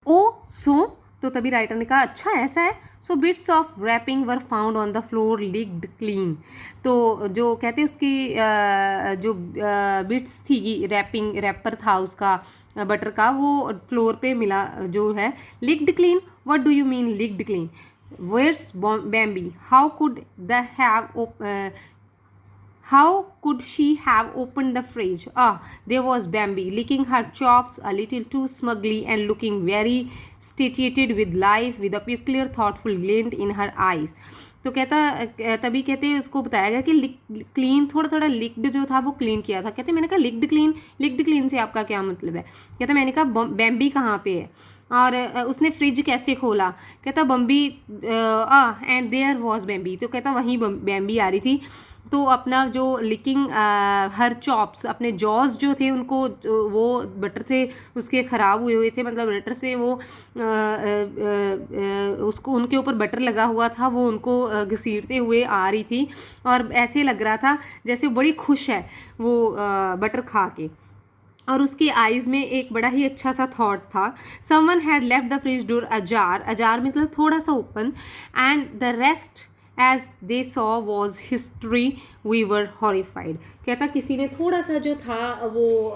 ओ सो, तो तभी राइटर ने कहा अच्छा ऐसा है। So bits of wrapping were found on the floor licked clean. तो जो कहते उसकी जो बिट्स थी, रैपिंग रैपर था उसका बटर का, वो फ्लोर पे मिला जो है licked clean. What do you mean licked clean? Where's Bambi? How could she have opened the fridge? Ah, there was Bambi, licking her chops a little too smugly and looking very satiated with life, with a peculiar thoughtful glint in her eyes. तो कहता तभी कहते उसको बताया गया कि clean थोड़ा थोड़ा लिक्ड जो था वो क्लीन किया था। कहते मैंने कहा लिक्ड क्लीन से आपका क्या मतलब है? कहता मैंने कहा बैम्बी कहाँ पे है और उसने फ्रिज कैसे खोला? कहता बम्बी एंड देयर वॉज बैम्बी। तो कहता वहीं बैम्बी आ रही थी। तो अपना जो लिकिंग हर चॉप्स, अपने जॉज जो थे उनको वो बटर से उसके ख़राब हुए थे, मतलब बटर से वो उसको उनके ऊपर बटर लगा हुआ था, वो उनको घसीटते हुए आ रही थी और ऐसे लग रहा था जैसे बड़ी खुश है वो बटर खा के। और उसकी आइज़ में एक बड़ा ही अच्छा सा थॉट था। Someone had left the fridge door ajar, ajar मतलब थोड़ा सा open, and the rest as they saw was history, we were horrified. कहता किसी ने थोड़ा सा जो था वो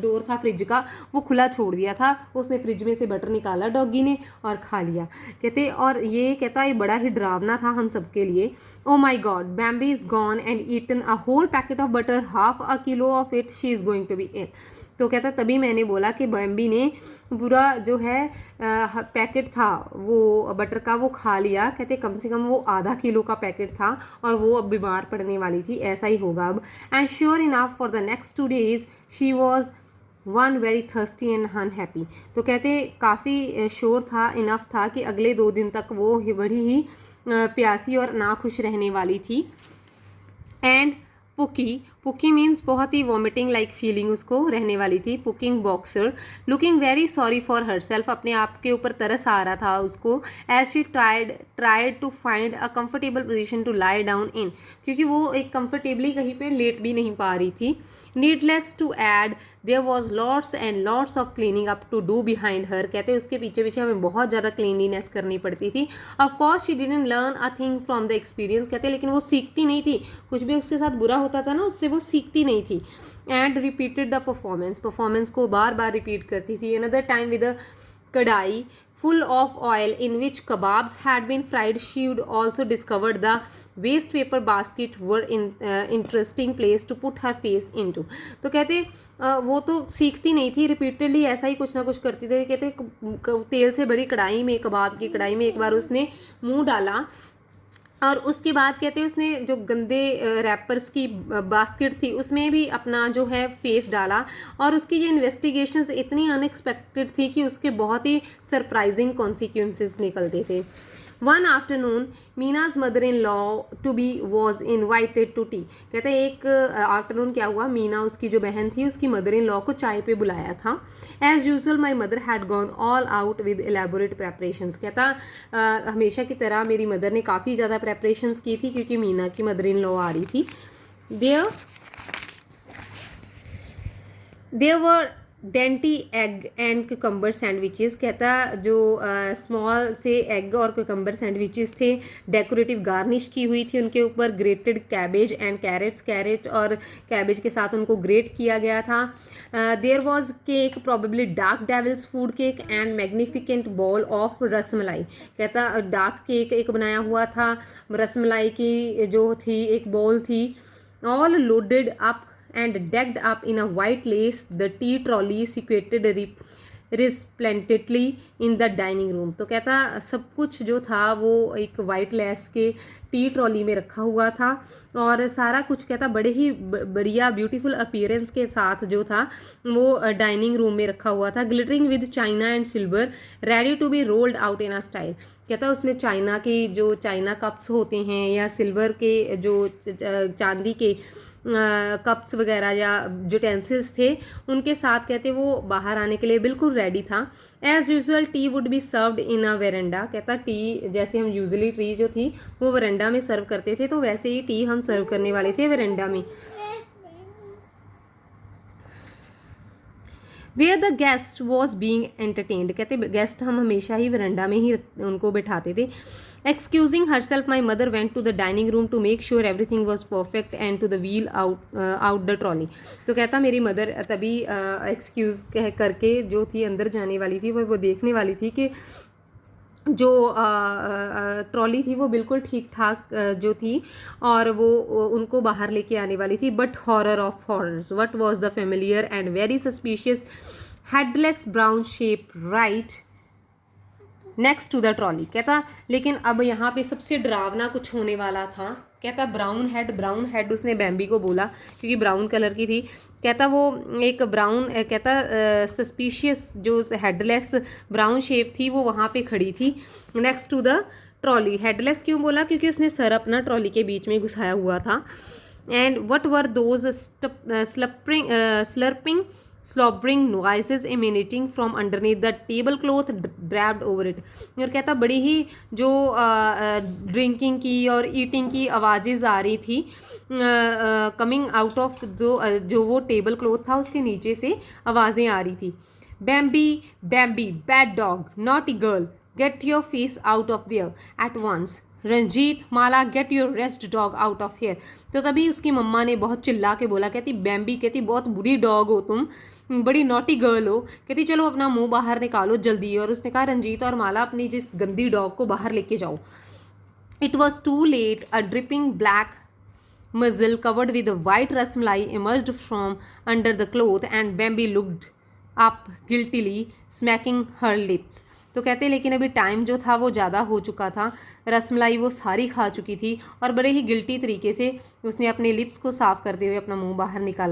डोर था फ्रिज का वो खुला छोड़ दिया था, उसने फ्रिज में से बटर निकाला डॉगी ने और खा लिया। कहते और ये कहता ये बड़ा ही डरावना था हम सबके लिए। Oh my god, Bambi is gone and eaten a whole packet of butter, half a kilo of it, she is going to be ill. तो कहता तभी मैंने बोला कि बैम्बी ने पूरा जो है पैकेट था वो बटर का वो खा लिया। कहते कम से कम वो आधा किलो का पैकेट था और वो अब बीमार पड़ने वाली थी, ऐसा ही होगा अब। And sure enough for the next 2 days she was one very thirsty and unhappy. तो कहते काफ़ी श्योर था, इनफ था कि अगले 2 दिन तक वो बड़ी ही प्यासी और नाखुश रहने वाली थी। एंड पुकी मीन्स बहुत ही वॉमिटिंग लाइक फीलिंग उसको रहने वाली थी। Puking boxer looking very sorry for हर सेल्फ, अपने आप के ऊपर तरस आ रहा था उसको। As she tried to find a comfortable position to lie down in, क्योंकि वो एक कंफर्टेबली कहीं पे लेट भी नहीं पा रही थी। Needless to add there was lots and lots of cleaning up to do behind her. कहते उसके पीछे पीछे हमें बहुत ज़्यादा क्लीनलीनेस करनी पड़ती थी। Of course she didn't learn a thing from the experience. कहते लेकिन वो सीखती नहीं थी, कुछ भी उसके साथ बुरा होता था ना उससे वो सीखती नहीं थी। एंड रिपीटेड द परफॉर्मेंस को बार बार रिपीट करती थी। अनदर टाइम विद अ कढ़ाई full of oil in which kebabs had been fried, she would also discovered the waste paper basket were in interesting place to put her face into। तो कहते वो तो सीखती नहीं थी, रिपीटेडली ऐसा ही कुछ ना कुछ करती थी। कहते तेल से भरी कढ़ाई में, कबाब की कढ़ाई में एक बार उसने मुंह डाला और उसके बाद कहते हैं उसने जो गंदे रैपर्स की बास्केट थी उसमें भी अपना जो है फेस डाला। और उसकी ये इन्वेस्टिगेशंस इतनी अनएक्सपेक्टेड थी कि उसके बहुत ही सरप्राइजिंग कॉन्सिक्वेंसेस निकलते थे। One afternoon Meena's mother in law to be was invited to tea. कहते हैं एक आफ्टरनून क्या हुआ, मीना उसकी जो बहन थी उसकी मदर इन लॉ को चाय पे बुलाया था। As usual my mother had gone all out with elaborate preparations. कहता हमेशा की तरह मेरी मदर ने काफ़ी ज़्यादा प्रेपरेशंस की थी क्योंकि मीना की मदर इन लॉ आ रही थी। There were dainty egg and cucumber sandwiches. कहता जो स्मॉल से एग और कुकम्बर सैंडविचेस थे, डेकोरेटिव गार्निश की हुई थी उनके ऊपर, ग्रेटेड कैबेज एंड कैरेट और कैबेज के साथ उनको ग्रेट किया गया था। There was cake, probably dark devil's food cake, and magnificent bowl of rasmalai. कहता डार्क केक एक बनाया हुआ था, रसमलाई की जो थी एक बॉल थी। All loaded up and decked up in a white lace, the tea trolley situated resplendently in the dining room। तो कहता सब कुछ जो था वो एक वाइट लेस के टी ट्रॉली में रखा हुआ था और सारा कुछ कहता बड़े ही बढ़िया ब्यूटीफुल अपीयरेंस के साथ जो था वो डाइनिंग रूम में रखा हुआ था। Glittering with china and silver, ready to be rolled out in a style. कहता उसमें चाइना की जो चाइना कप्स होते हैं या सिल्वर के जो चांदी के कप्स वगैरह या यूटेंसिल्स थे उनके साथ कहते वो बाहर आने के लिए बिल्कुल रेडी था। As usual tea would be served in a veranda. कहता टी जैसे हम यूजुअली टी जो थी वो वेरेंडा में सर्व करते थे, तो वैसे ही टी हम सर्व करने वाले थे वेरेंडा में। Where the guest was being entertained, कहते गेस्ट हम हमेशा ही वरंडा में ही उनको बैठाते थे। Excusing herself my mother went to the dining room to make sure everything was perfect and to the wheel out the trolley. तो कहता मेरी मदर तभी एक्सक्यूज़ कह करके जो थी अंदर जाने वाली थी, वो देखने वाली थी कि जो ट्रॉली थी वो बिल्कुल ठीक ठाक जो थी, और वो उनको बाहर लेके आने वाली थी। But horror of horrors, what was the familiar and very suspicious headless brown shape right next to the trolley. कहता लेकिन अब यहाँ पे सबसे डरावना कुछ होने वाला था। कहता ब्राउन हेड उसने बैम्बी को बोला क्योंकि ब्राउन कलर की थी। कहता वो एक ब्राउन, कहता सस्पिशियस जो हेडलेस ब्राउन शेप थी वो वहाँ पे खड़ी थी next to the trolley. Headless क्यों बोला? क्योंकि उसने सर अपना ट्रॉली के बीच में घुसाया हुआ था। And what were those slurping slobbering noises emanating from underneath the tablecloth draped over it। और कहता बड़ी ही जो ड्रिंकिंग की और ईटिंग की आवाज़ें आ रही थी कमिंग आउट ऑफ जो वो टेबल क्लॉथ था उसके नीचे से आवाज़ें आ रही थी। Bambi Bambi bad dog naughty girl get your face out of there at once. Ranjit Mala get your rest dog out of here. तो तभी उसकी मम्मा ने बहुत चिल्ला के बोला, कहती बैम्बी, कहती बहुत बुरी डॉग हो तुम, बड़ी नॉटी गर्ल हो, कहती चलो अपना मुंह बाहर निकालो जल्दी। और उसने कहा रंजीत और माला अपनी जिस गंदी डॉग को बाहर लेके जाओ। It was too late, a dripping black muzzle covered with a white rasmalai emerged from under the cloth and Bambi looked up guiltily smacking her lips। तो कहते लेकिन अभी टाइम जो था वो ज़्यादा हो चुका था, रसमलाई वो सारी खा चुकी थी और बड़े ही गिल्टी तरीके से उसने अपने लिप्स को साफ करते हुए अपना मुंह बाहर निकाला।